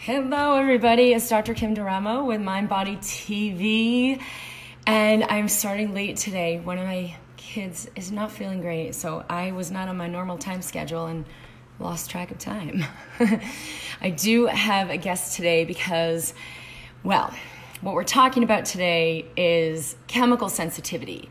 Hello everybody, it's Dr. Kim Duramo with MindBody TV, and I'm starting late today. One of my kids is not feeling great, so I was not on my normal time schedule and lost track of time. I do have a guest today because, well, what we're talking about today is chemical sensitivity.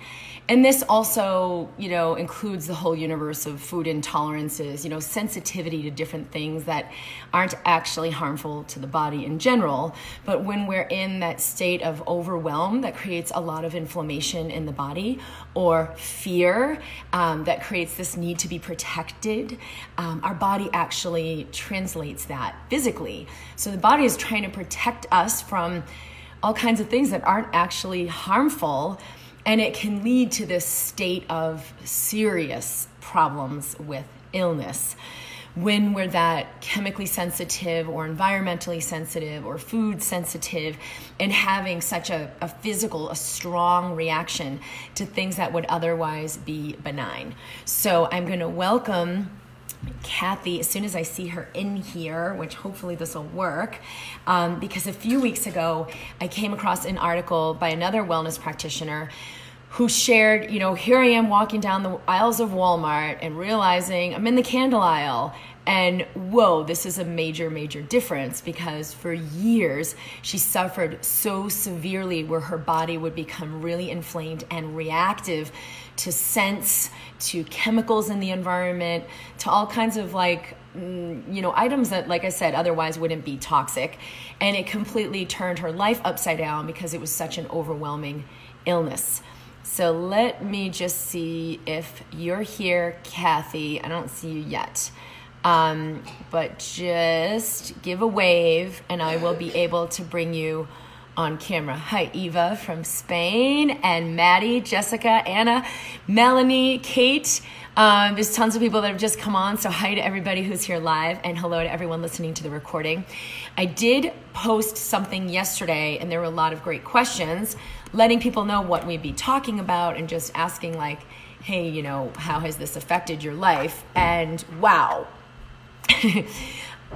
And this also, includes the whole universe of food intolerances, sensitivity to different things that aren't actually harmful to the body in general. But when we're in that state of overwhelm that creates a lot of inflammation in the body, or fear that creates this need to be protected, our body actually translates that physically. So the body is trying to protect us from all kinds of things that aren't actually harmful. And it can lead to this state of serious problems with illness when we're that chemically sensitive or environmentally sensitive or food sensitive and having such a strong reaction to things that would otherwise be benign. So I'm going to welcome Kathy as soon as I see her in here, which hopefully this will work, because a few weeks ago I came across an article by another wellness practitioner who shared, here I am walking down the aisles of Walmart and realizing I'm in the candle aisle, and whoa, this is a major, major difference, because for years she suffered so severely where her body would become really inflamed and reactive to scents, to chemicals in the environment, to all kinds of items that, like I said, otherwise wouldn't be toxic. And it completely turned her life upside down because it was such an overwhelming illness. So let me just see if you're here, Kathy. I don't see you yet. But just give a wave and I will be able to bring you on camera. Hi, Eva from Spain, and Maddie, Jessica, Anna, Melanie, Kate. There's tons of people that have just come on, so hi to everybody who's here live, and hello to everyone listening to the recording. I did post something yesterday, and there were a lot of great questions, letting people know what we'd be talking about and just asking hey, how has this affected your life? And wow.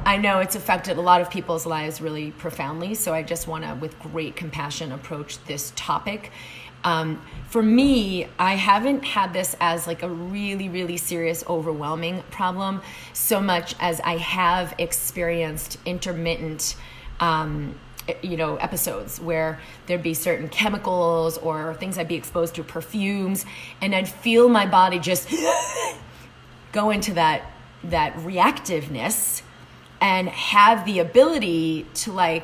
I know it's affected a lot of people's lives really profoundly, so I just want to, with great compassion, approach this topic. For me, I haven't had this as a really, really serious, overwhelming problem so much as I have experienced intermittent episodes where there'd be certain chemicals or things I'd be exposed to, perfumes, and I'd feel my body just go into that reactiveness and have the ability to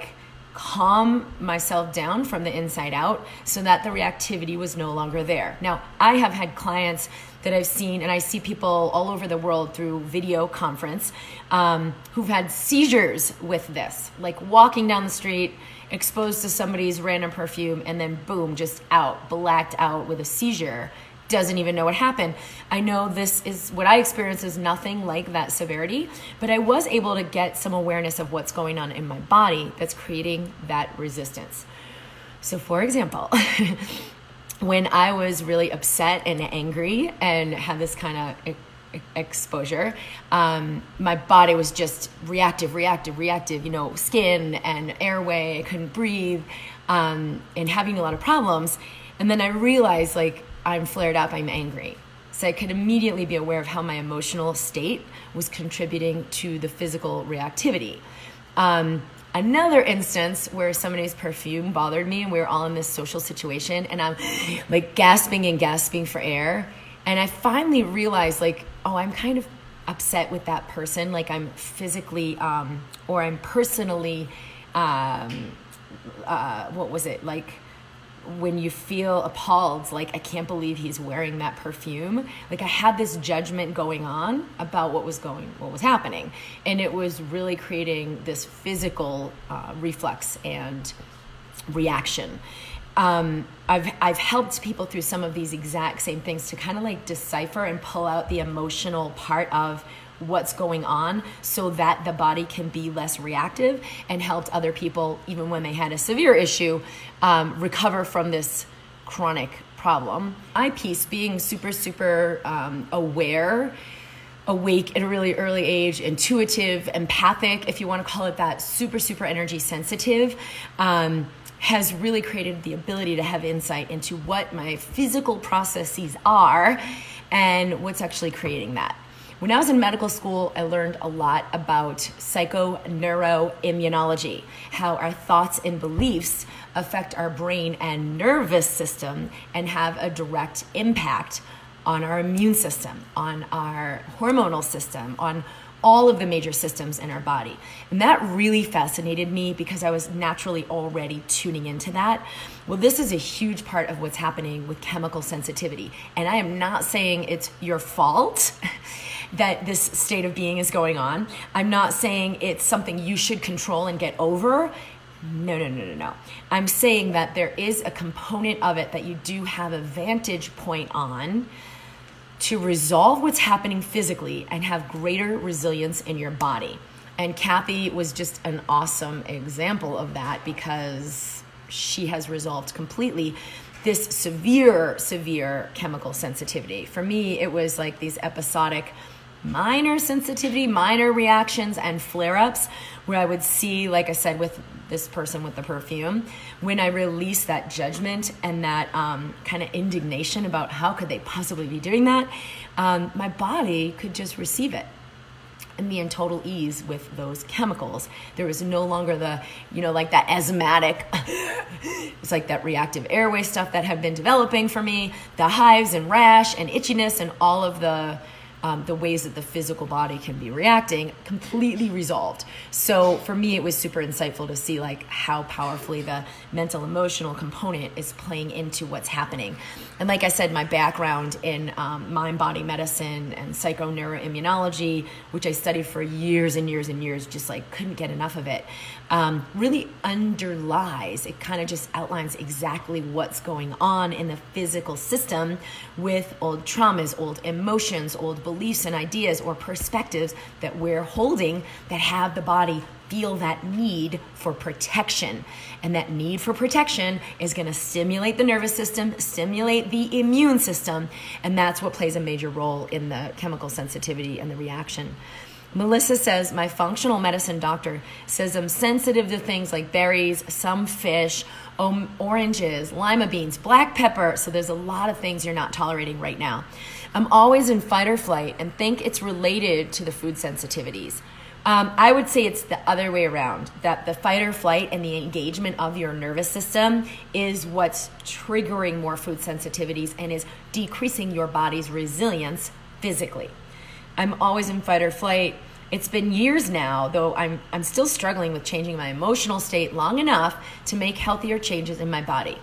calm myself down from the inside out so that the reactivity was no longer there. Now, I have had clients that I've seen, and I see people all over the world through video conference, who've had seizures with this, walking down the street, exposed to somebody's random perfume, and then boom, just out, blacked out with a seizure. Doesn't even know what happened. I know this is what I experienced is nothing like that severity, but I was able to get some awareness of what's going on in my body that's creating that resistance. So for example, when I was really upset and angry and had this kind of exposure, my body was just reactive, skin and airway, I couldn't breathe, and having a lot of problems. And then I realized I'm flared up, I'm angry. So I could immediately be aware of how my emotional state was contributing to the physical reactivity. Another instance where somebody's perfume bothered me, and we were all in this social situation, and I'm gasping for air. And I finally realized oh, I'm kind of upset with that person. I'm physically, or I'm personally, what was it? When you feel appalled, I can't believe he's wearing that perfume. I had this judgment going on about what was happening. And it was really creating this physical reflex and reaction. I've helped people through some of these exact same things to kind of decipher and pull out the emotional part of what's going on so that the body can be less reactive, and helped other people, even when they had a severe issue, recover from this chronic problem. My piece, being super aware awake at a really early age, intuitive, empathic, if you want to call it that, super, super energy sensitive, has really created the ability to have insight into what my physical processes are and what's actually creating that. When I was in medical school, I learned a lot about psychoneuroimmunology, how our thoughts and beliefs affect our brain and nervous system and have a direct impact on our immune system, on our hormonal system, on all of the major systems in our body. And that really fascinated me because I was naturally already tuning into that. Well, this is a huge part of what's happening with chemical sensitivity. And I am not saying it's your fault that this state of being is going on. I'm not saying it's something you should control and get over. No. I'm saying that there is a component of it that you do have a vantage point on to resolve what's happening physically and have greater resilience in your body. And Kathy was just an awesome example of that because she has resolved completely this severe chemical sensitivity. For me, it was like these episodic minor sensitivity, minor reactions and flare-ups where I would see, like I said, with this person with the perfume, when I released that judgment and that kind of indignation about how could they possibly be doing that, my body could just receive it and be in total ease with those chemicals. There was no longer the, like that asthmatic, it's like that reactive airway stuff that had been developing for me, the hives and rash and itchiness and all of the ways that the physical body can be reacting, completely resolved. So for me, it was super insightful to see like how powerfully the mental emotional component is playing into what's happening. And like I said, my background in mind-body medicine and psychoneuroimmunology, which I studied for years and years and years, just like couldn't get enough of it, really underlies, it kind of just outlines exactly what's going on in the physical system with old traumas, old emotions, old beliefs and ideas or perspectives that we're holding that have the body feel that need for protection. And that need for protection is going to stimulate the nervous system, stimulate the immune system, and that's what plays a major role in the chemical sensitivity and the reaction. Melissa says, my functional medicine doctor says I'm sensitive to things like berries, some fish, oranges, lima beans, black pepper. So there's a lot of things you're not tolerating right now. I'm always in fight or flight and think it's related to the food sensitivities. I would say it's the other way around, that the fight or flight and the engagement of your nervous system is what's triggering more food sensitivities and is decreasing your body's resilience physically. I'm always in fight or flight. It's been years now, though I'm still struggling with changing my emotional state long enough to make healthier changes in my body.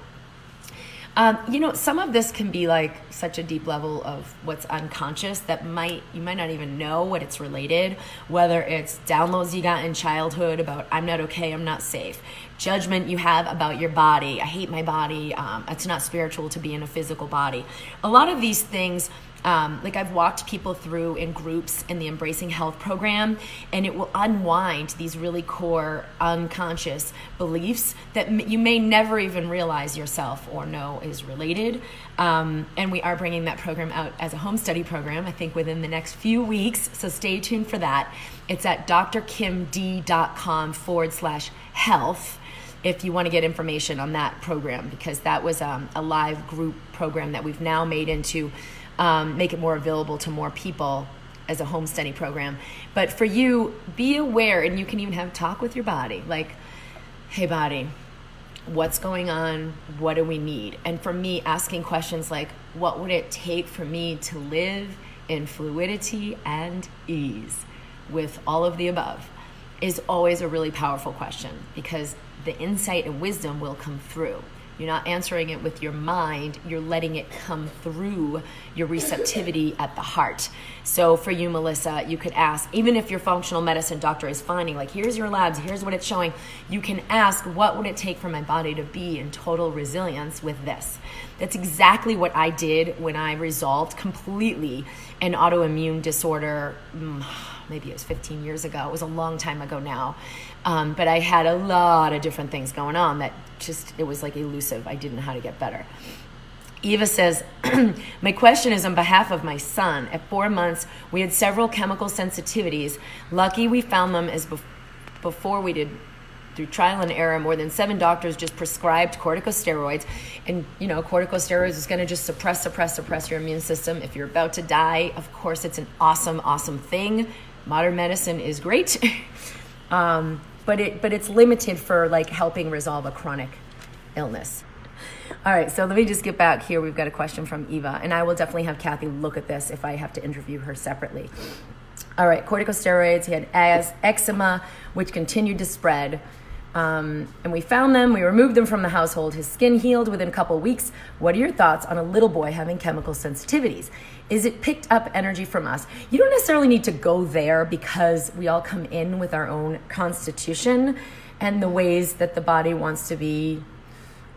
Some of this can be like such a deep level of what's unconscious that you might not even know what it's related, whether it's downloads you got in childhood about I'm not okay, I'm not safe, judgment you have about your body, I hate my body, it's not spiritual to be in a physical body. A lot of these things, like I've walked people through in groups in the Embracing Health program, and it will unwind these really core unconscious beliefs that you may never even realize yourself or know is related. And we are bringing that program out as a home study program, I think within the next few weeks. So stay tuned for that. It's at drkimd.com/health if you want to get information on that program, because that was a live group program that we've now made into make it more available to more people as a home study program. But for you, be aware, and you can even have a talk with your body, like, hey body, what's going on? What do we need? And for me, asking questions like, what would it take for me to live in fluidity and ease with all of the above is always a really powerful question, because the insight and wisdom will come through. You're not answering it with your mind, you're letting it come through your receptivity at the heart. So for you, Melissa, you could ask, even if your functional medicine doctor is finding, like, here's your labs, here's what it's showing, you can ask, what would it take for my body to be in total resilience with this? That's exactly what I did when I resolved completely an autoimmune disorder. Maybe it was 15 years ago. It was a long time ago now. But I had a lot of different things going on that just, it was like elusive. I didn't know how to get better. Eva says, my question is on behalf of my son. At 4 months, we had several chemical sensitivities. Lucky we found them as before we did through trial and error. More than 7 doctors just prescribed corticosteroids. And, you know, corticosteroids is going to just suppress your immune system. If you're about to die, of course, it's an awesome, awesome thing. Modern medicine is great. But it's limited for like helping resolve a chronic illness. All right, so let me just get back here. We've got a question from Eva, and I will definitely have Kathy look at this if I have to interview her separately. All right, corticosteroids. He had eczema, which continued to spread. And we found them. We removed them from the household. His skin healed within a couple of weeks. What are your thoughts on a little boy having chemical sensitivities? Is it picked up energy from us? You don't necessarily need to go there because we all come in with our own constitution and the ways that the body wants to be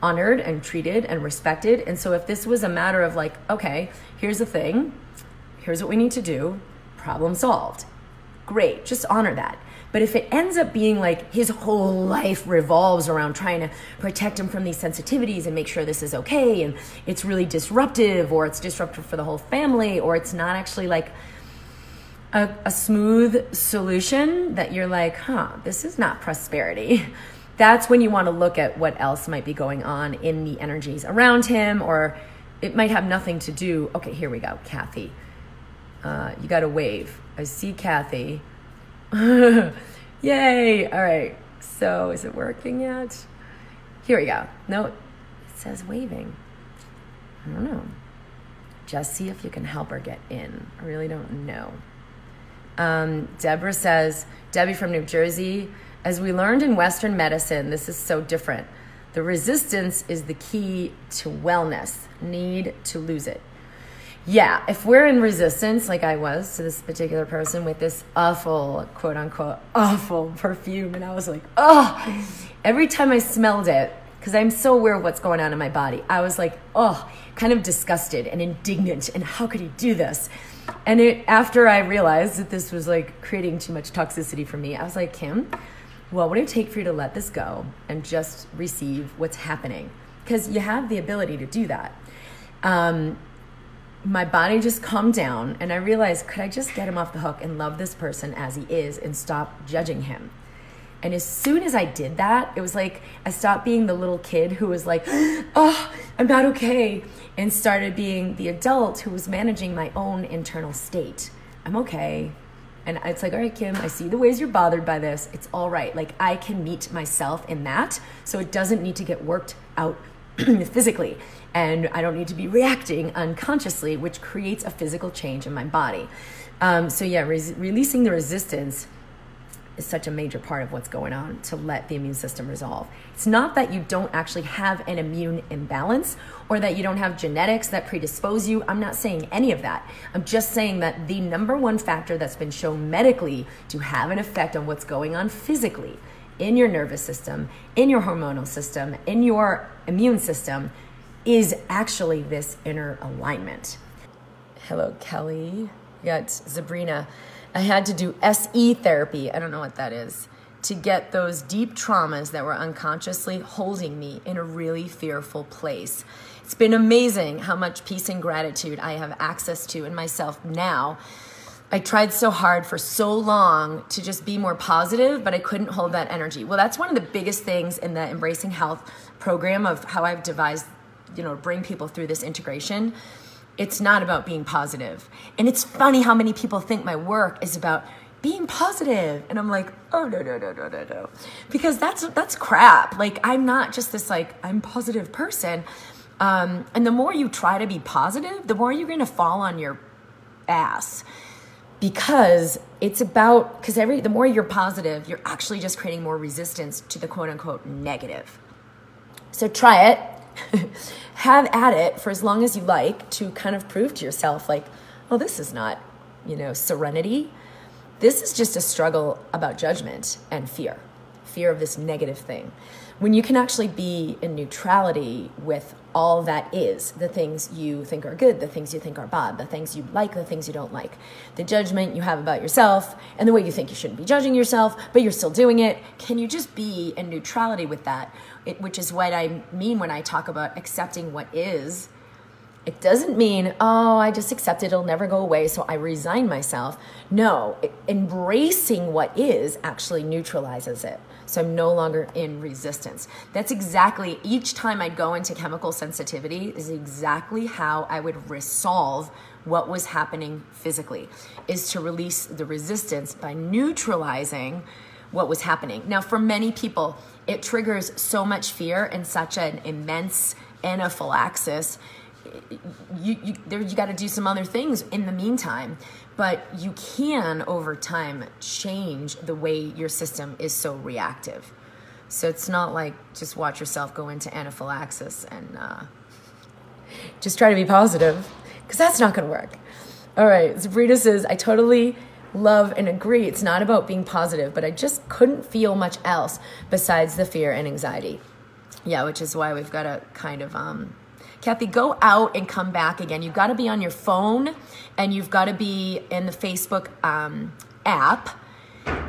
honored and treated and respected. And so if this was a matter of like, okay, here's the thing, here's what we need to do, problem solved. Great, just honor that. But if it ends up being like his whole life revolves around trying to protect him from these sensitivities and make sure this is okay, and it's really disruptive, or it's disruptive for the whole family, or it's not actually like a smooth solution that you're like, this is not prosperity. That's when you want to look at what else might be going on in the energies around him, or it might have nothing to do. Okay, here we go, Kathy. You got to wave. I see Kathy. Yay. All right. So is it working yet? Here we go. No, it says waving. I don't know. Just see if you can help her get in. I really don't know. Deborah says, Debbie from New Jersey, as we learned in Western medicine, this is so different. The resistance is the key to wellness. Need to lose it. Yeah, if we're in resistance, like I was to this particular person with this awful, quote unquote, awful perfume, and I was like, oh, every time I smelled it, because I'm so aware of what's going on in my body, I was like, oh, kind of disgusted and indignant, and how could he do this? And after I realized that this was like creating too much toxicity for me, I was like, Kim, what would it take for you to let this go and just receive what's happening? Because you have the ability to do that. My body just calmed down, and I realized, could I just get him off the hook and love this person as he is and stop judging him? And as soon as I did that, it was like I stopped being the little kid who was like, oh, I'm not okay, and started being the adult who was managing my own internal state. I'm okay. And it's like, all right, Kim, I see the ways you're bothered by this. It's all right. Like, I can meet myself in that, so it doesn't need to get worked out physically. And I don't need to be reacting unconsciously, which creates a physical change in my body. So yeah, releasing the resistance is such a major part of what's going on to let the immune system resolve. It's not that you don't actually have an immune imbalance or that you don't have genetics that predispose you. I'm not saying any of that. I'm just saying that the number one factor that's been shown medically to have an effect on what's going on physically in your nervous system, in your hormonal system, in your immune system is actually this inner alignment. Hello, Kelly. We got Sabrina. I had to do SE therapy, I don't know what that is, to get those deep traumas that were unconsciously holding me in a really fearful place. It's been amazing how much peace and gratitude I have access to in myself now. I tried so hard for so long to just be more positive, but I couldn't hold that energy. Well, that's one of the biggest things in the Embracing Health program of how I've devised, bring people through this integration. It's not about being positive. And it's funny how many people think my work is about being positive. And I'm like, oh, no. Because that's crap. Like, I'm not just this, I'm positive person. And the more you try to be positive, the more you're going to fall on your ass. Because the more you're positive, you're actually just creating more resistance to the quote unquote negative. So try it. Have at it for as long as you like to kind of prove to yourself this is not, serenity. This is just a struggle about judgment and fear of this negative thing. When you can actually be in neutrality with all that is, the things you think are good, the things you think are bad, the things you like, the things you don't like, the judgment you have about yourself, and the way you think you shouldn't be judging yourself, but you're still doing it. Can you just be in neutrality with that? Which is what I mean when I talk about accepting what is It doesn't mean, oh, I just accept it, it'll never go away, so I resign myself. No, embracing what is actually neutralizes it. So I'm no longer in resistance. That's exactly, each time I'd go into chemical sensitivity is exactly how I would resolve what was happening physically, is to release the resistance by neutralizing what was happening. Now, for many people, it triggers so much fear and such an immense anaphylaxis. You got to do some other things in the meantime, but you can over time change the way your system is so reactive. So it's not like just watch yourself go into anaphylaxis and just try to be positive, because that's not going to work. All right, Sabrina says, I totally love and agree. It's not about being positive, but I just couldn't feel much else besides the fear and anxiety. Yeah, which is why we've got to kind of Kathy, go out and come back again. You've got to be on your phone, and you've got to be in the Facebook app.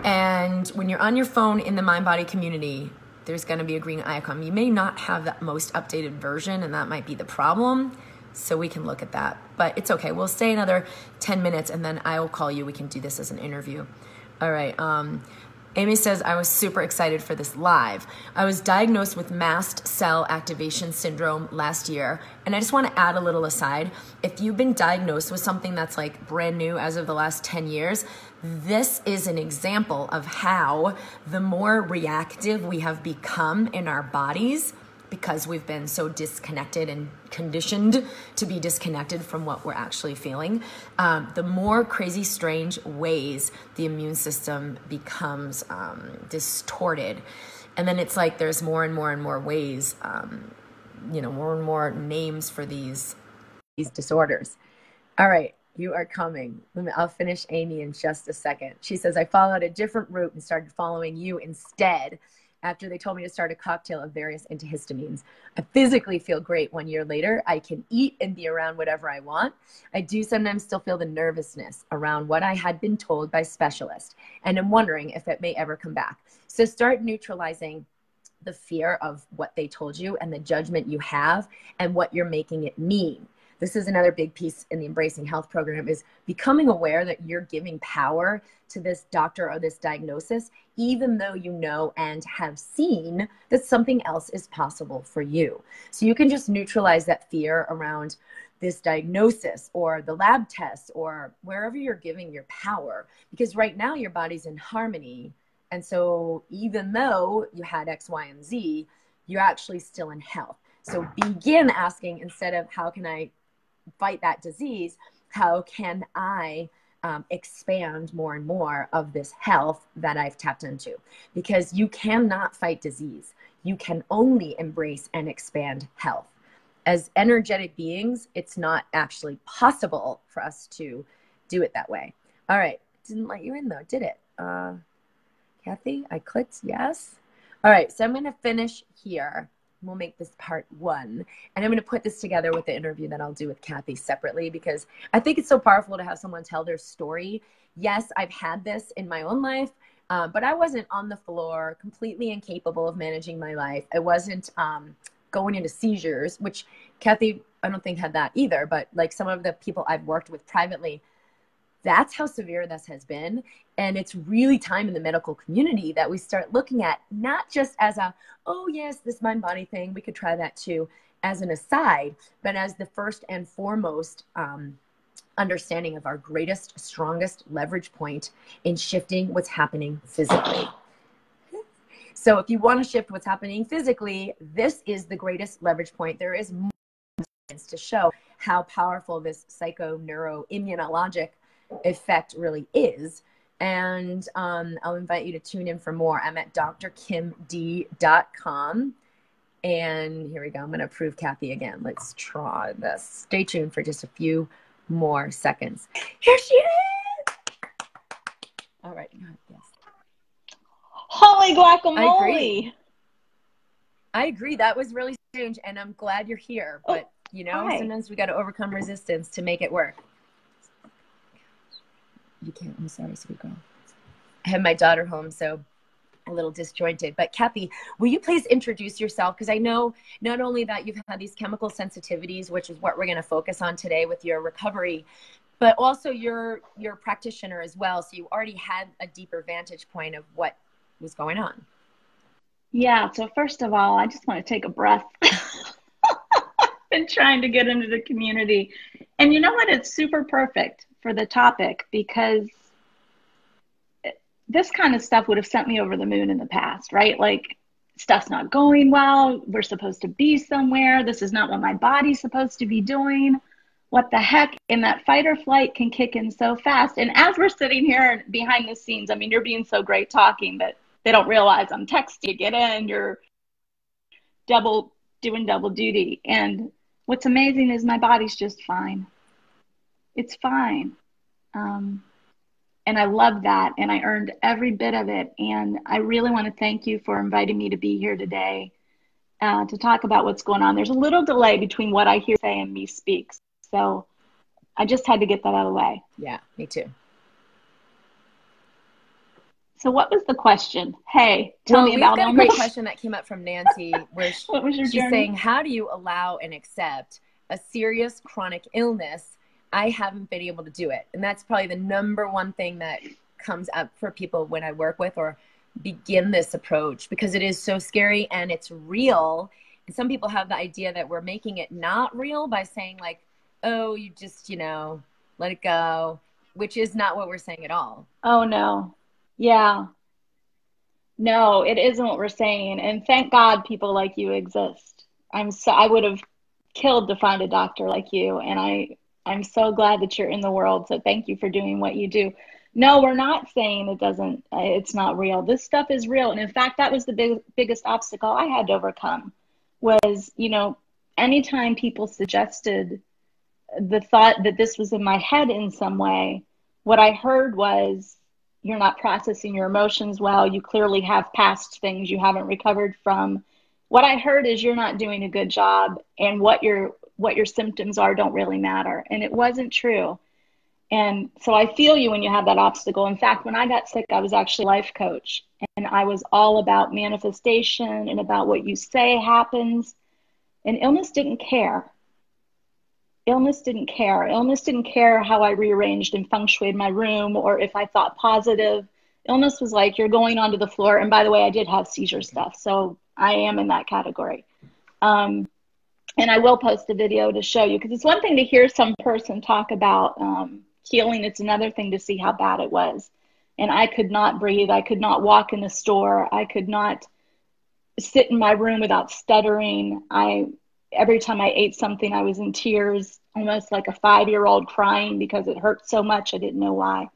And when you're on your phone in the MindBody community, there's going to be a green icon. You may not have the most updated version, and that might be the problem. So we can look at that. But it's okay. We'll stay another 10 minutes, and then I will call you. We can do this as an interview. All right. Amy says, I was super excited for this live. I was diagnosed with mast cell activation syndrome last year. And I just want to add a little aside. If you've been diagnosed with something that's like brand new as of the last 10 years, this is an example of how the more reactive we have become in our bodies, because we've been so disconnected and conditioned to be disconnected from what we're actually feeling, the more crazy, strange ways the immune system becomes distorted. And then it's like there's more and more and more ways, more and more names for these disorders. All right, you are coming. I'll finish Amy in just a second. She says, I followed a different route and started following you instead after they told me to start a cocktail of various antihistamines. I physically feel great 1 year later. I can eat and be around whatever I want. I do sometimes still feel the nervousness around what I had been told by specialists, and I'm wondering if it may ever come back. So start neutralizing the fear of what they told you and the judgment you have and what you're making it mean. This is another big piece in the Embracing Health program, is becoming aware that you're giving power to this doctor or this diagnosis, even though you know and have seen that something else is possible for you. So you can just neutralize that fear around this diagnosis or the lab tests or wherever you're giving your power, because right now your body's in harmony. And so even though you had X, Y, and Z, you're actually still in health. So begin asking, instead of how can I fight that disease, how can I expand more and more of this health that I've tapped into? Because you cannot fight disease. You can only embrace and expand health. As energetic beings, it's not actually possible for us to do it that way. All right. Didn't let you in though, did it? Kathy, I clicked yes. All right. So I'm going to finish here. We'll make this part 1. And I'm going to put this together with the interview that I'll do with Kathy separately, because I think it's so powerful to have someone tell their story. Yes, I've had this in my own life, but I wasn't on the floor, completely incapable of managing my life. I wasn't going into seizures, which Kathy, I don't think had that either. But like some of the people I've worked with privately, that's how severe this has been. And it's really time in the medical community that we start looking at, not just as a, oh yes, this mind body thing, we could try that too, as an aside, but as the first and foremost understanding of our greatest, strongest leverage point in shifting what's happening physically. So if you want to shift what's happening physically, this is the greatest leverage point. There is more evidence to show how powerful this psychoneuroimmunologic effect really is. And I'll invite you to tune in for more. I'm at drkimd.com. And here we go. I'm going to approve Kathy again. Let's try this. Stay tuned for just a few more seconds. Here she is. All right. Yes. Holy guacamole. I agree. That was really strange. And I'm glad you're here. But, sometimes we got to overcome resistance to make it work. You can't. I'm sorry, sweet girl. I have my daughter home, so a little disjointed. But Kathy, will you please introduce yourself? Because I know not only that you've had these chemical sensitivities, which is what we're going to focus on today with your recovery, but also you're a practitioner as well. So you already had a deeper vantage point of what was going on. Yeah. So first of all, I just want to take a breath. Been trying to get into the community. And you know what? It's super perfect for the topic, because this kind of stuff would have sent me over the moon in the past, right? Like, stuff's not going well. We're supposed to be somewhere. This is not what my body's supposed to be doing. What the heck? And that fight or flight can kick in so fast. And as we're sitting here behind the scenes, I mean, you're being so great talking, but they don't realize I'm texting you, get in, you're doing double duty. And what's amazing is my body's just fine. It's fine. And I love that. And I earned every bit of it. And I really want to thank you for inviting me to be here today to talk about what's going on. There's a little delay between what I hear say and me speak. So I just had to get that out of the way. Yeah, me too. So what was the question? Hey, tell me about illness. We've got a great question that came up from Nancy where she's saying, how do you allow and accept a serious chronic illness? I haven't been able to do it. And that's probably the number one thing that comes up for people when I work with or begin this approach, because it is so scary and it's real. And some people have the idea that we're making it not real by saying like, oh, you just, let it go, which is not what we're saying at all. Oh, no. Yeah. No, it isn't what we're saying. And thank God people like you exist. I would have killed to find a doctor like you. And I'm so glad that you're in the world. So thank you for doing what you do. No, we're not saying it's not real. This stuff is real. And in fact, that was the biggest obstacle I had to overcome was, anytime people suggested the thought that this was in my head in some way, what I heard was, you're not processing your emotions well. You clearly have past things you haven't recovered from. What I heard is you're not doing a good job, and what your symptoms are don't really matter. And it wasn't true. And so I feel you when you have that obstacle. In fact, when I got sick, I was actually a life coach, and I was all about manifestation and about what you say happens. And illness didn't care. Illness didn't care. Illness didn't care how I rearranged and feng shuied my room or if I thought positive. Illness was like, you're going onto the floor. And by the way, I did have seizure stuff, so I am in that category. And I will post a video to show you, because it's one thing to hear some person talk about healing. It's another thing to see how bad it was. And I could not breathe. I could not walk in the store. I could not sit in my room without stuttering. Every time I ate something, I was in tears, almost like a 5-year-old crying because it hurt so much. I didn't know why.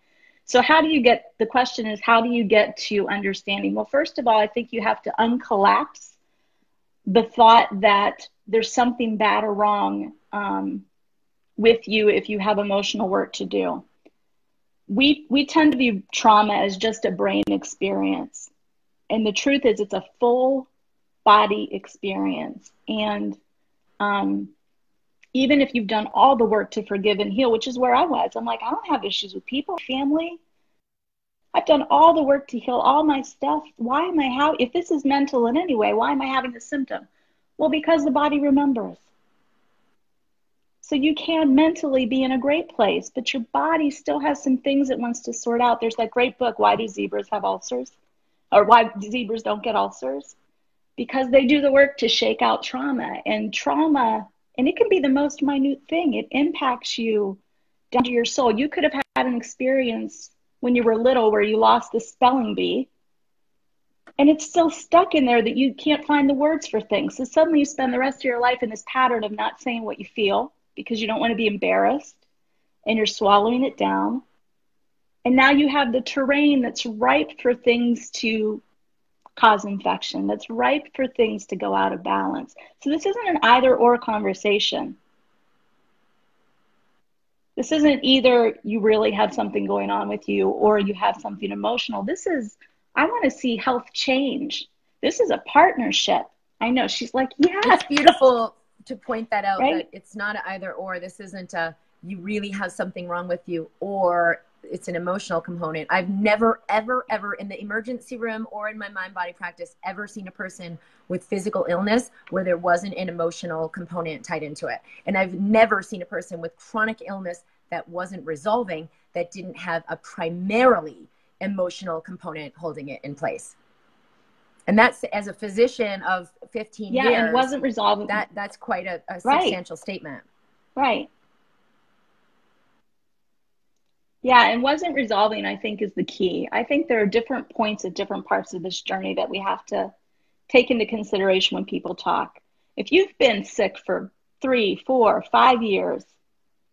So the question is, how do you get to understanding? Well, first of all, I think you have to uncollapse the thought that there's something bad or wrong with you if you have emotional work to do. We tend to view trauma as just a brain experience. And the truth is it's a full body experience. And even if you've done all the work to forgive and heal, which is where I was, I'm like, I don't have issues with people, family. I've done all the work to heal all my stuff. If this is mental in any way, why am I having this symptom? Well, because the body remembers. So you can mentally be in a great place, but your body still has some things it wants to sort out. There's that great book, Why Do Zebras Have Ulcers? Or Why Zebras Don't Get Ulcers? Because they do the work to shake out trauma. And it can be the most minute thing. It impacts you down to your soul. You could have had an experience when you were little where you lost the spelling bee, and it's still stuck in there that you can't find the words for things. So suddenly you spend the rest of your life in this pattern of not saying what you feel because you don't want to be embarrassed, and you're swallowing it down. And now you have the terrain that's ripe for things to cause infection, that's ripe for things to go out of balance. So this isn't an either or conversation. This isn't either you really have something going on with you or you have something emotional. This is, I want to see health change. This is a partnership. I know. She's like, yeah. It's beautiful to point that out, right? That it's not an either or. This isn't a, you really have something wrong with you, or it's an emotional component. I've never, ever, ever in the emergency room or in my mind body practice ever seen a person with physical illness where there wasn't an emotional component tied into it. And I've never seen a person with chronic illness that wasn't resolving that didn't have a primarily emotional component holding it in place. And that's, as a physician of 15 years, and wasn't resolving. That's quite a substantial statement. Right. Yeah, and wasn't resolving, I think, is the key. I think there are different points at different parts of this journey that we have to take into consideration when people talk. If you've been sick for 3, 4, 5 years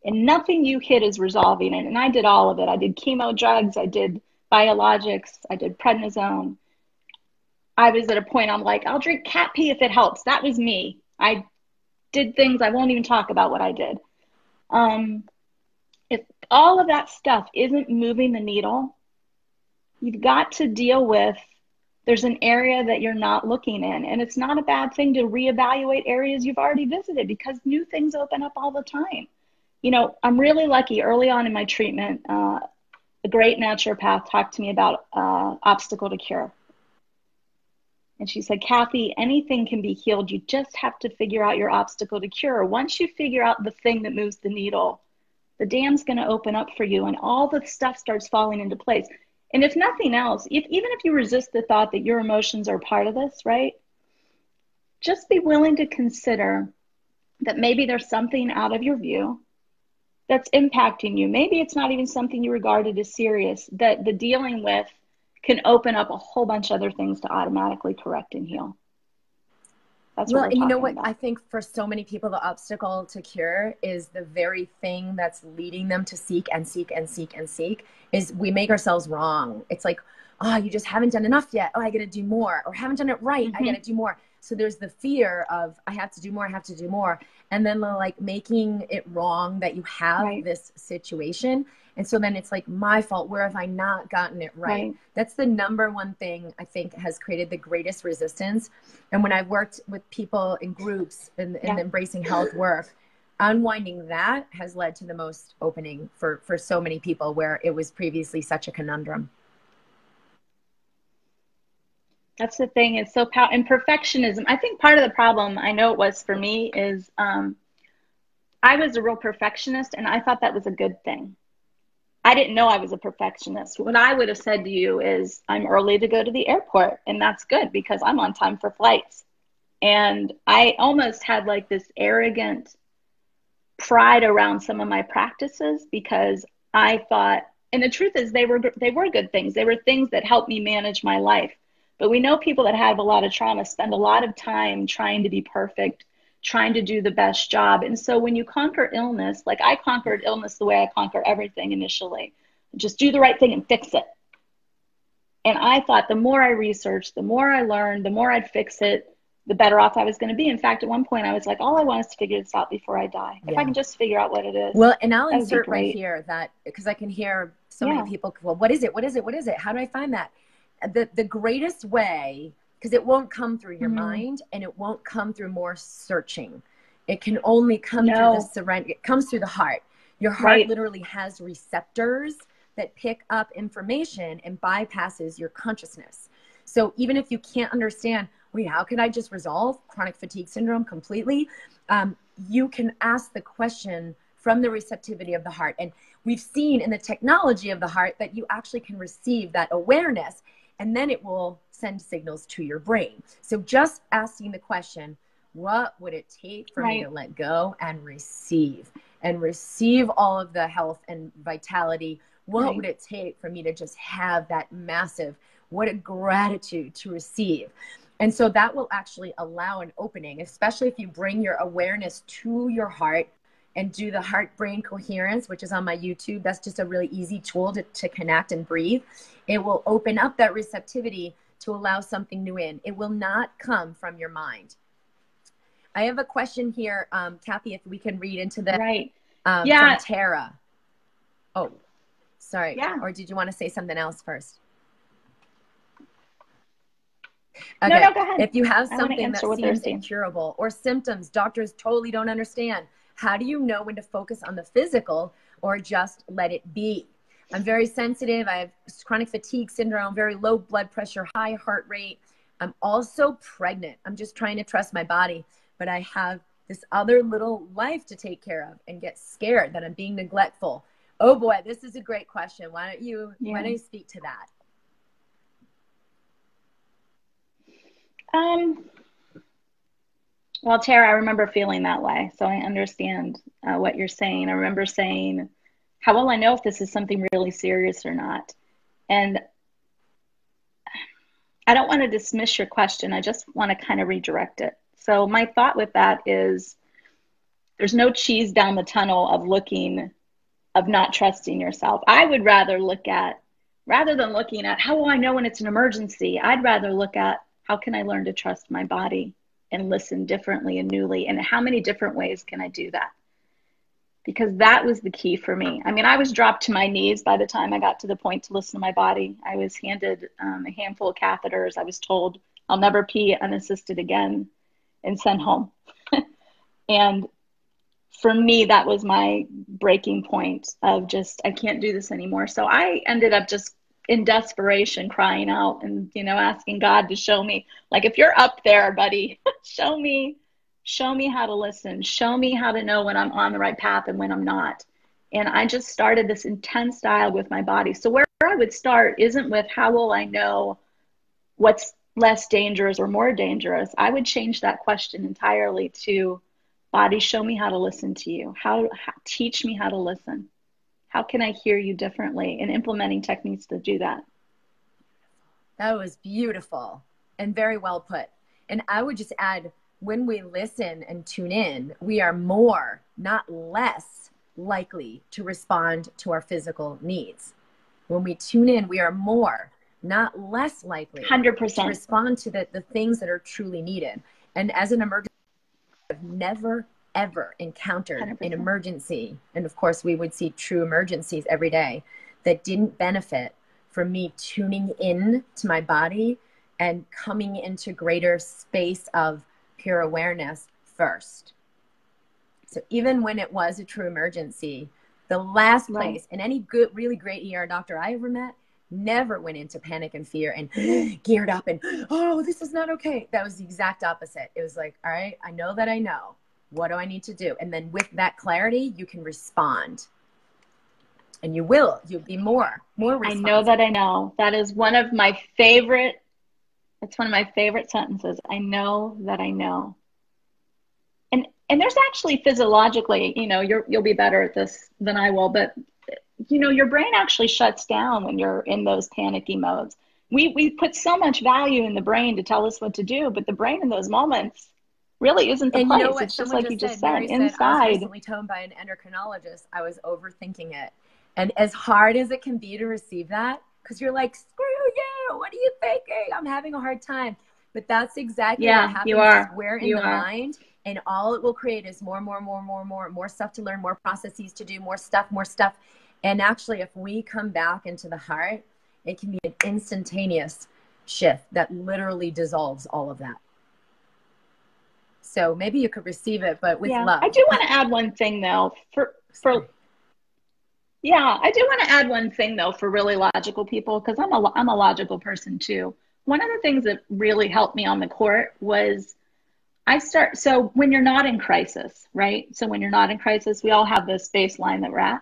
and nothing you hit is resolving, and I did all of it. I did chemo drugs, I did biologics, I did prednisone. I was at a point, I'm like, I'll drink cat pee if it helps. That was me. I did things, I won't even talk about what I did. If all of that stuff isn't moving the needle, you've got to deal with, there's an area that you're not looking in. And it's not a bad thing to reevaluate areas you've already visited, because new things open up all the time. You know, I'm really lucky early on in my treatment, a great naturopath talked to me about obstacle to cure. And she said, Kathy, anything can be healed. You just have to figure out your obstacle to cure. Once you figure out the thing that moves the needle, the dam's going to open up for you and all the stuff starts falling into place. And if nothing else, even if you resist the thought that your emotions are part of this, right? Just be willing to consider that maybe there's something out of your view that's impacting you. Maybe it's not even something you regarded as serious, that the dealing with can open up a whole bunch of other things to automatically correct and heal. That's what we're talking you know what about. I think for so many people, the obstacle to cure is the very thing that's leading them to seek and seek and seek and seek, is we make ourselves wrong. It's like, oh, you just haven't done enough yet. Oh, I got to do more. Or haven't done it right. I got to do more. So there's the fear of I have to do more. I have to do more. And then like making it wrong that you have this situation. And so then it's like, my fault. Where have I not gotten it right? That's the number one thing I think has created the greatest resistance. And when I've worked with people in groups and embracing health work, unwinding that has led to the most opening for so many people where it was previously such a conundrum. That's the thing. It's so powerful. And perfectionism, I think part of the problem, I know it was for me, is I was a real perfectionist and I thought that was a good thing. I didn't know I was a perfectionist. What I would have said to you is I'm early to go to the airport, and that's good because I'm on time for flights. And I almost had like this arrogant pride around some of my practices because I thought, and the truth is they were good things. They were things that helped me manage my life. But we know people that have a lot of trauma spend a lot of time trying to be perfect, trying to do the best job. And so when you conquer illness, like I conquered illness the way I conquer everything initially, just do the right thing and fix it. And I thought the more I researched, the more I learned, the more I'd fix it, the better off I was going to be. In fact, at one point I was like, all I want is to figure this out before I die. If I can just figure out what it is. Well, and I'll insert right here that, because I can hear so many people, well, what is it? What is it? What is it? How do I find that? The greatest way, because it won't come through your mind and it won't come through more searching. It can only come through the surrender. It comes through the heart. Your heart literally has receptors that pick up information and bypasses your consciousness. So even if you can't understand, wait, how can I just resolve chronic fatigue syndrome completely? You can ask the question from the receptivity of the heart. And we've seen in the technology of the heart that you actually can receive that awareness, and then it will send signals to your brain. So just asking the question, what would it take for me to let go and receive all of the health and vitality? What would it take for me to just have that massive, what a gratitude to receive? And so that will actually allow an opening, especially if you bring your awareness to your heart and do the heart-brain coherence, which is on my YouTube. That's just a really easy tool to connect and breathe. It will open up that receptivity to allow something new in. It will not come from your mind. I have a question here, Kathy, if we can read into the from Tara. Oh, sorry. Or did you want to say something else first? Okay. No, go ahead. If you have something that seems incurable or symptoms doctors totally don't understand, how do you know when to focus on the physical or just let it be? I'm very sensitive. I have chronic fatigue syndrome, very low blood pressure, high heart rate. I'm also pregnant. I'm just trying to trust my body, but I have this other little life to take care of and get scared that I'm being neglectful. Oh boy, this is a great question. Why don't you speak to that? Well, Tara, I remember feeling that way. So I understand what you're saying. I remember saying, how will I know if this is something really serious or not? And I don't want to dismiss your question. I just want to kind of redirect it. So my thought with that is there's no cheese down the tunnel of not trusting yourself. I would rather rather than looking at how will I know when it's an emergency, I'd rather look at how can I learn to trust my body and listen differently and newly, and how many different ways can I do that? Because that was the key for me. I mean, I was dropped to my knees by the time I got to the point to listen to my body. I was handed a handful of catheters. I was told I'll never pee unassisted again and sent home. And for me, that was my breaking point of just, I can't do this anymore. So I ended up just in desperation crying out and, asking God to show me, like, if you're up there, buddy, show me how to listen. Show me how to know when I'm on the right path and when I'm not. And I just started this intense dialogue with my body. So where I would start isn't with how will I know what's less dangerous or more dangerous. I would change that question entirely to, body, show me how to listen to you. Teach me how to listen. How can I hear you differently? And implementing techniques to do that. That was beautiful and very well put. And I would just add, when we listen and tune in, we are more, not less, likely to respond to our physical needs. When we tune in, we are more, not less likely 100% to respond to the things that are truly needed. And as an emergency, I've never, ever encountered 100%. an emergency. And of course, we would see true emergencies every day that didn't benefit from me tuning in to my body and coming into greater space of pure awareness first. So even when it was a true emergency, the last place, and any good, really great ER doctor I ever met never went into panic and fear and geared up and, oh, this is not okay. That was the exact opposite. It was like, all right, I know that I know. What do I need to do? And then with that clarity, you can respond. And you'll be more responsive. I know that I know. That is one of my favorite, it's one of my favorite sentences. I know that I know. And there's actually physiologically, you'll be better at this than I will, but your brain actually shuts down when you're in those panicky modes. We put so much value in the brain to tell us what to do, but the brain in those moments really isn't the place. It's just like you just said, inside. I was recently told by an endocrinologist I was overthinking it. And as hard as it can be to receive that, because you're like, screw you, what are you thinking? I'm having a hard time. But that's exactly what happens. You are. We're in the mind, and all it will create is more stuff to learn, more processes to do, more stuff. And actually, if we come back into the heart, it can be an instantaneous shift that literally dissolves all of that. So maybe you could receive it, but with love. I do want to add one thing, though. I do want to add one thing, though, for really logical people, because I'm a logical person, too. One of the things that really helped me on the court was so when you're not in crisis, right? So when you're not in crisis, we all have this baseline that we're at.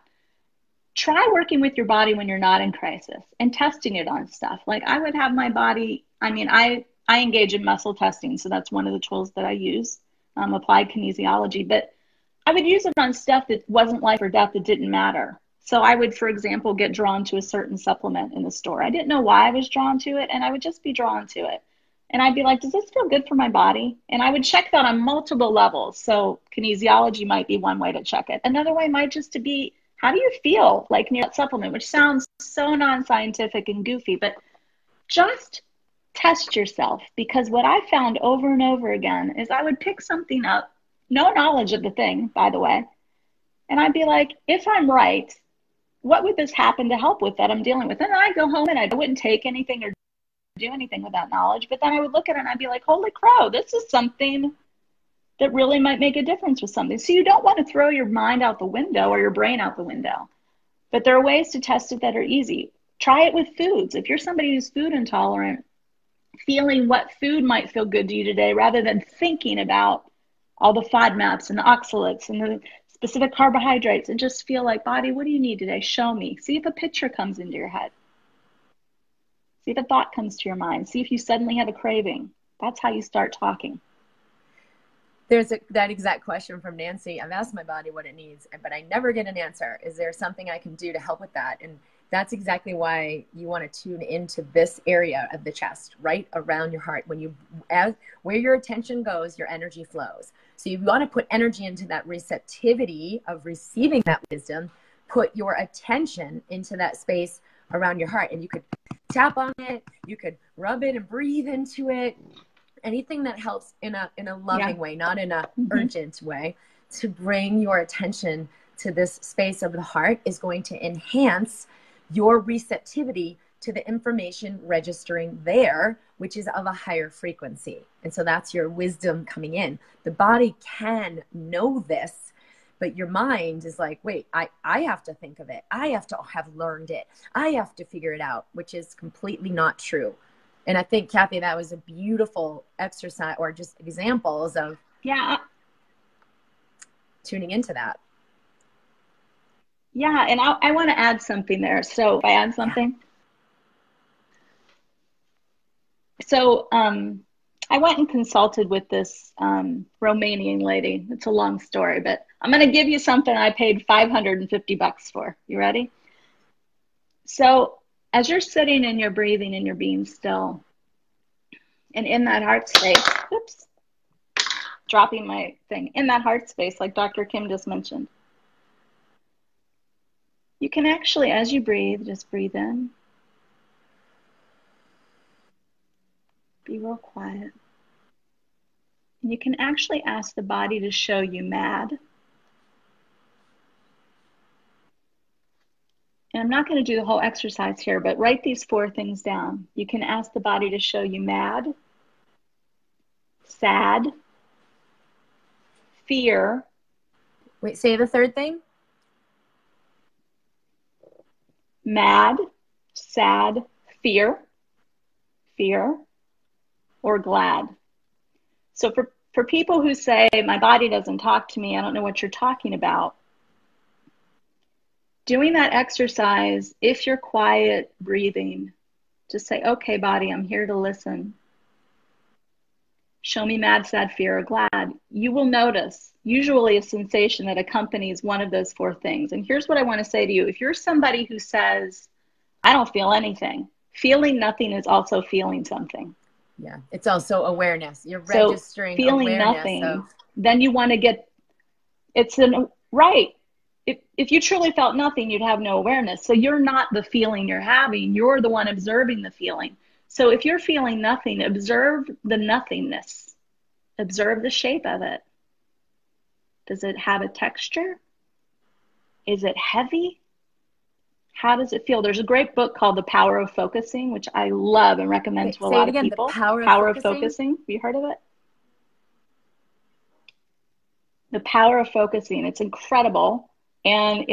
Try working with your body when you're not in crisis and testing it on stuff. Like I would have my body, I engage in muscle testing. So that's one of the tools that I use, applied kinesiology. But I would use it on stuff that wasn't life or death, that didn't matter. So I would, for example, get drawn to a certain supplement in the store. I didn't know why I was drawn to it, and I would just be drawn to it. And I'd be like, does this feel good for my body? And I would check that on multiple levels. So kinesiology might be one way to check it. Another way might just to be, how do you feel like near that supplement, which sounds so non-scientific and goofy, but just test yourself. Because what I found over and over again is I would pick something up, no knowledge of the thing, by the way, and I'd be like, if I'm right, what would this happen to help with that I'm dealing with? And I'd go home and I wouldn't take anything or do anything with that knowledge. But then I would look at it and I'd be like, holy crow, this is something that really might make a difference with something. So you don't want to throw your mind out the window or your brain out the window. But there are ways to test it that are easy. Try it with foods. If you're somebody who's food intolerant, feeling what food might feel good to you today rather than thinking about all the FODMAPs and the oxalates and the specific carbohydrates, and just feel like, body, what do you need today? Show me. See if a picture comes into your head. See if a thought comes to your mind. See if you suddenly have a craving. That's how you start talking. There's that exact question from Nancy. I've asked my body what it needs, but I never get an answer. Is there something I can do to help with that? And that's exactly why you want to tune into this area of the chest, right around your heart. Where your attention goes, your energy flows. So you want to put energy into that receptivity of receiving that wisdom. Put your attention into that space around your heart, and you could tap on it. You could rub it and breathe into it. Anything that helps in a loving way, not in a urgent way, to bring your attention to this space of the heart is going to enhance your receptivity to the information registering there, which is of a higher frequency. And so that's your wisdom coming in. The body can know this, but your mind is like, wait, I have to think of it. I have to have learned it. I have to figure it out, which is completely not true. And I think, Kathy, that was a beautiful exercise, or just examples of tuning into that. Yeah, and I want to add something there. So if I add something. Yeah. So I went and consulted with this Romanian lady. It's a long story, but I'm going to give you something I paid $550 for. You ready? So as you're sitting and you're breathing and you're being still, and in that heart space, oops, dropping my thing, in that heart space, like Dr. Kim just mentioned, you can actually, as you breathe, just breathe in. Be real quiet. And you can actually ask the body to show you mad. And I'm not going to do the whole exercise here, but write these 4 things down. You can ask the body to show you mad, sad, fear. Wait, say the third thing. Mad, sad, fear, or glad. So for people who say, my body doesn't talk to me, I don't know what you're talking about, doing that exercise, if you're quiet, breathing, just say, okay, body, I'm here to listen. Show me mad, sad, fear, or glad. You will notice usually a sensation that accompanies one of those 4 things. And here's what I want to say to you. If you're somebody who says, I don't feel anything, feeling nothing is also feeling something. Yeah, it's also awareness. You're registering feeling awareness nothing, then you want to get, right. If you truly felt nothing, you'd have no awareness. So you're not the feeling you're having. You're the one observing the feeling. So if you're feeling nothing, observe the nothingness. Observe the shape of it. Does it have a texture? Is it heavy? How does it feel? There's a great book called The Power of Focusing, which I love and recommend to a lot of people. The Power of Focusing. Have you heard of it? The Power of Focusing. It's incredible. And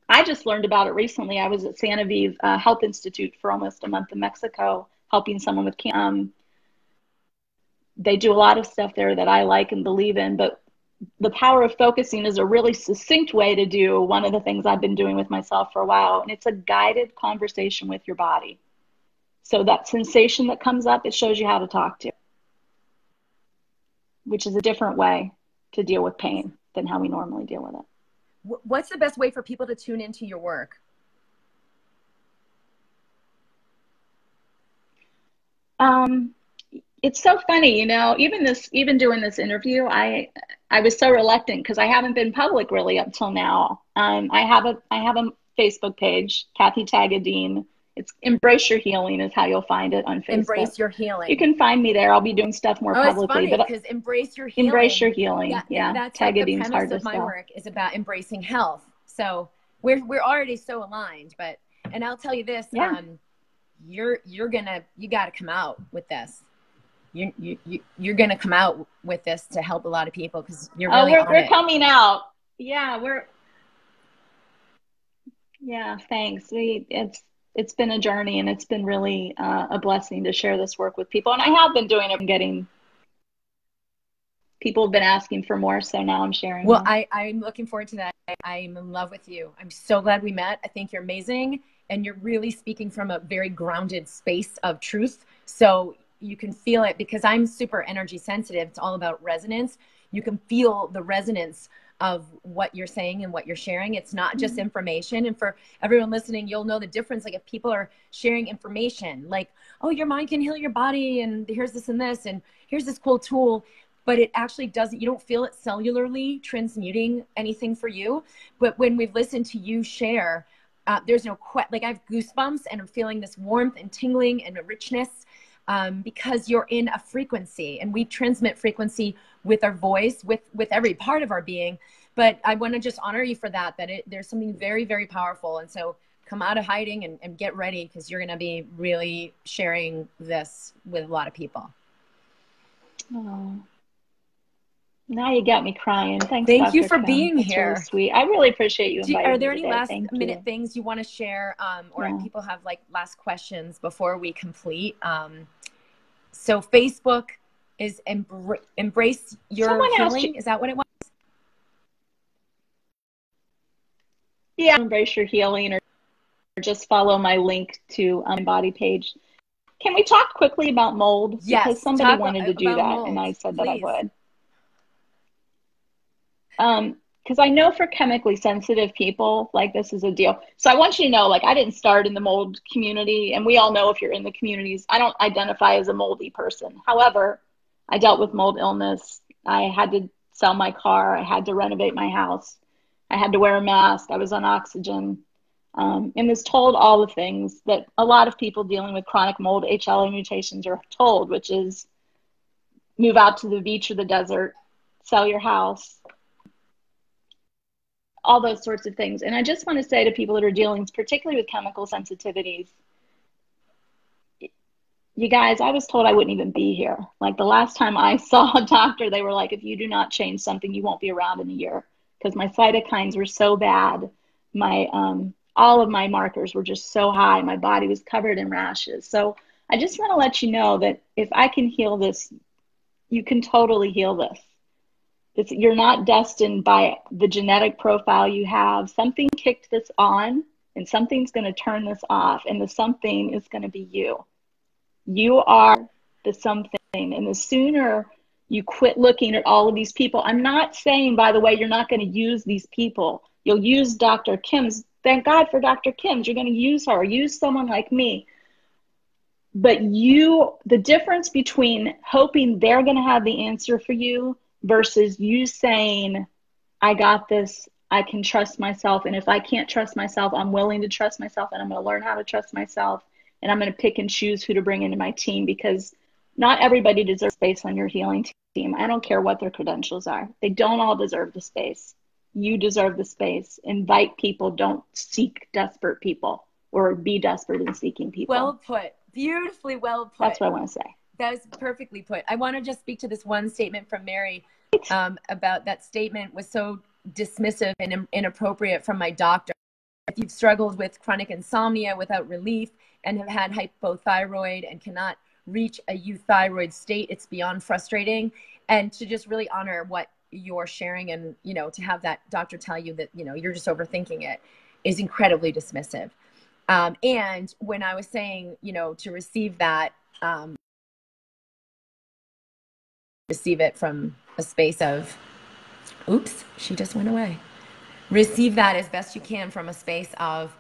I just learned about it recently. I was at Santa Vive Health Institute for almost a month in Mexico, helping someone with cancer. They do a lot of stuff there that I like and believe in, but the power of focusing is a really succinct way to do one of the things I've been doing with myself for a while. And it's a guided conversation with your body. So that sensation that comes up, it shows you how to talk to, which is a different way to deal with pain than how we normally deal with it. What's the best way for people to tune into your work? It's so funny, even doing this interview, I was so reluctant because I haven't been public really up till now. I have a Facebook page, Kathy Tagudin. It's Embrace Your Healing is how you'll find it on Facebook. Embrace Your Healing. You can find me there. I'll be doing stuff more publicly. It's funny because Embrace Your Healing. Embrace Your Healing. Yeah. That's like the premise of my work is about embracing health. So we're already so aligned, and I'll tell you this, you got to come out with this. You're going to come out with this to help a lot of people because you're really we're coming out. Yeah, Yeah, thanks. It's been a journey, and it's been really a blessing to share this work with people. And I have been doing it and getting people have been asking for more, so now I'm sharing Well, more. I'm looking forward to that. I'm in love with you. I'm so glad we met. I think you're amazing, and you're really speaking from a very grounded space of truth. So you can feel it, because I'm super energy sensitive. It's all about resonance. You can feel the resonance of what you're saying and what you're sharing. It's not just information. And for everyone listening, you'll know the difference. Like, if people are sharing information like, oh, your mind can heal your body, and here's this and this, and here's this cool tool, but it actually doesn't, you don't feel it cellularly transmuting anything for you. But when we've listened to you share, there's no like, I have goosebumps, and I'm feeling this warmth and tingling and a richness, because you're in a frequency, and we transmit frequency with our voice, with every part of our being. But I want to just honor you for that, there's something very, very powerful. And so come out of hiding and get ready, because you're going to be really sharing this with a lot of people. Oh. Now you got me crying. Thanks, Thank Dr. you for Kim. being That's here. really sweet. I really appreciate you inviting Are there me any today. last Thank minute you. things you want to share, or people have like last questions before we complete? So Facebook is embrace your healing. Is that what it was? Yeah, embrace your healing, or just follow my link to MindBody page. Can we talk quickly about mold? Yes, because somebody wanted to do that, mold, and I said that I would. Because I know for chemically sensitive people, like, this is a deal. So I want you to know, like, I didn't start in the mold community, and we all know if you're in the communities, I don't identify as a moldy person. However, I dealt with mold illness. I had to sell my car. I had to renovate my house. I had to wear a mask. I was on oxygen, and was told all the things that a lot of people dealing with chronic mold HLA mutations are told, which is move out to the beach or the desert, sell your house, all those sorts of things. And I just want to say to people that are dealing particularly with chemical sensitivities, you guys, I was told I wouldn't even be here. Like, the last time I saw a doctor, they were like, if you do not change something, you won't be around in a year. Because my cytokines were so bad. My all of my markers were just so high. My body was covered in rashes. So I just want to let you know that if I can heal this, you can totally heal this. You're not destined by the genetic profile you have. Something kicked this on, and something's going to turn this off, and the something is going to be you. You are the something, and the sooner you quit looking at all of these people. I'm not saying, by the way, you're not going to use these people. You'll use Dr. Kim's. Thank God for Dr. Kim's. You're going to use her. Use someone like me. But the difference between hoping they're going to have the answer for you versus you saying, I got this, I can trust myself. And if I can't trust myself, I'm willing to trust myself, and I'm going to learn how to trust myself. And I'm going to pick and choose who to bring into my team, because not everybody deserves space on your healing team. I don't care what their credentials are. They don't all deserve the space. You deserve the space. Invite people. Don't seek desperate people, or be desperate in seeking people. Well put. Beautifully well put. That's what I want to say. That was perfectly put. I want to just speak to this one statement from Mary, about that statement was so dismissive and inappropriate from my doctor. If you've struggled with chronic insomnia without relief and have had hypothyroid and cannot reach a euthyroid state, it's beyond frustrating. And to just really honor what you're sharing, and, to have that doctor tell you that, you're just overthinking it, is incredibly dismissive. And when I was saying, to receive that, receive it from a space of, oops, she just went away. Receive that as best you can from a space of,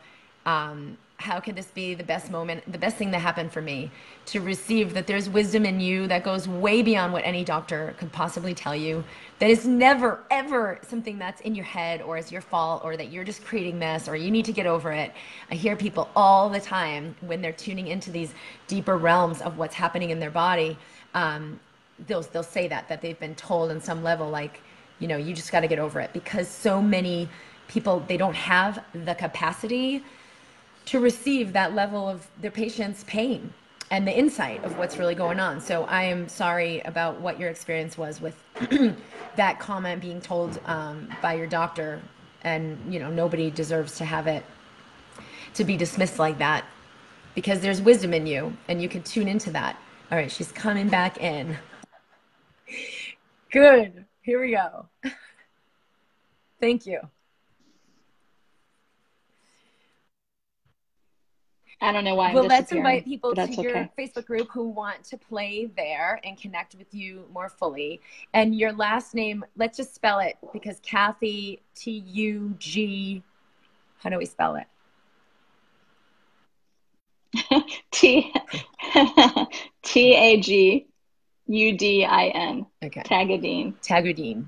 how could this be the best moment, the best thing that happened for me? To receive that there's wisdom in you that goes way beyond what any doctor could possibly tell you. That is never, ever something that's in your head, or is your fault, or that you're just creating this, or you need to get over it. I hear people all the time when they're tuning into these deeper realms of what's happening in their body. They'll say that they've been told on some level, like, you just got to get over it, because so many people, they don't have the capacity to receive that level of their patient's pain and the insight of what's really going on. So I am sorry about what your experience was with that comment being told by your doctor, and nobody deserves to have it to be dismissed like that, because there's wisdom in you and you can tune into that. All right, she's coming back in. Good. Here we go. Thank you. I don't know why I'm well, let's disappearing, invite people but to your okay. Facebook group who want to play there and connect with you more fully. And your last name, let's just spell it, because Kathy, T-U-G, how do we spell it? T-A-G-U-D-I-N. Okay. Tagudin. Tagudin.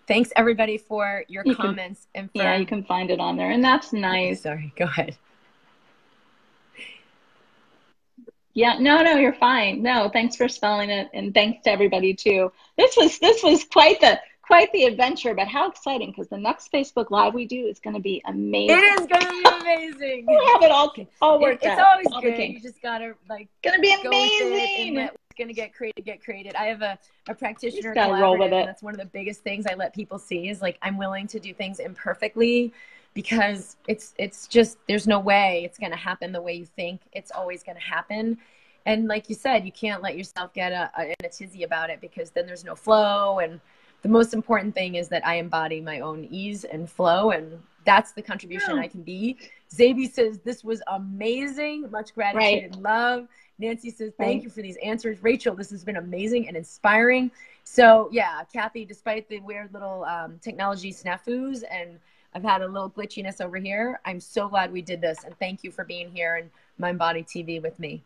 Thanks everybody for your comments. And for, yeah, you can find it on there, and that's nice. Okay, sorry, go ahead. Yeah, no, you're fine. No, thanks for spelling it, and thanks to everybody too. This was quite the adventure, but how exciting, because the next Facebook Live we do is going to be amazing. It is going to be amazing. We'll have it all worked out. It's always all good. You just got to going to be amazing. It's going to get created. I have a practitioner roll with it. and that's one of the biggest things I let people see is like, I'm willing to do things imperfectly, because it's just, there's no way it's going to happen the way you think. It's always going to happen. And like you said, you can't let yourself get in a tizzy about it, because then there's no flow. And the most important thing is that I embody my own ease and flow, and that's the contribution I can be. Zabi says, this was amazing. Much gratitude and love. Nancy says, thank you for these answers. Rachel, this has been amazing and inspiring. So yeah, Kathy, despite the weird little technology snafus, and I've had a little glitchiness over here, I'm so glad we did this. And thank you for being here in MindBody TV with me.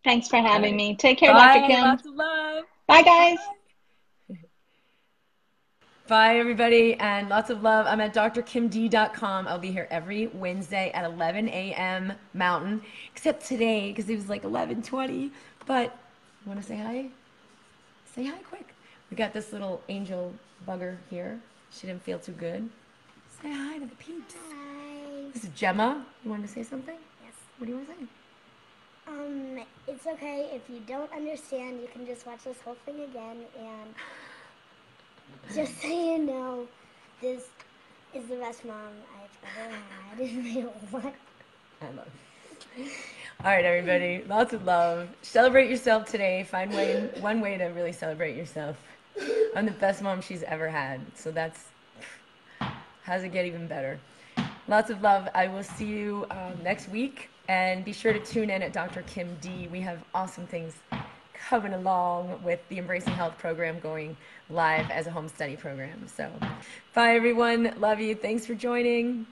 Thanks for having me. Take care, Bye, Dr. Kim. Lots of love. Bye, guys. Bye, everybody, and lots of love. I'm at drkimd.com. I'll be here every Wednesday at 11 a.m. Mountain, except today because it was like 11:20. But you want to say hi? Say hi quick. We got this little angel bugger here. She didn't feel too good. Say hi to the peeps. Hi. This is Gemma. You wanted to say something? Yes. What do you want to say? It's okay if you don't understand. You can just watch this whole thing again, and just so you know, this is the best mom I've ever had in my whole life. I love it. All right, everybody. Lots of love. Celebrate yourself today. Find one way to really celebrate yourself. I'm the best mom she's ever had. So that's, how's it get even better? Lots of love. I will see you next week. And be sure to tune in at Dr. Kim D. We have awesome things coming along with the Embracing Health program going live as a home study program. So bye, everyone. Love you. Thanks for joining.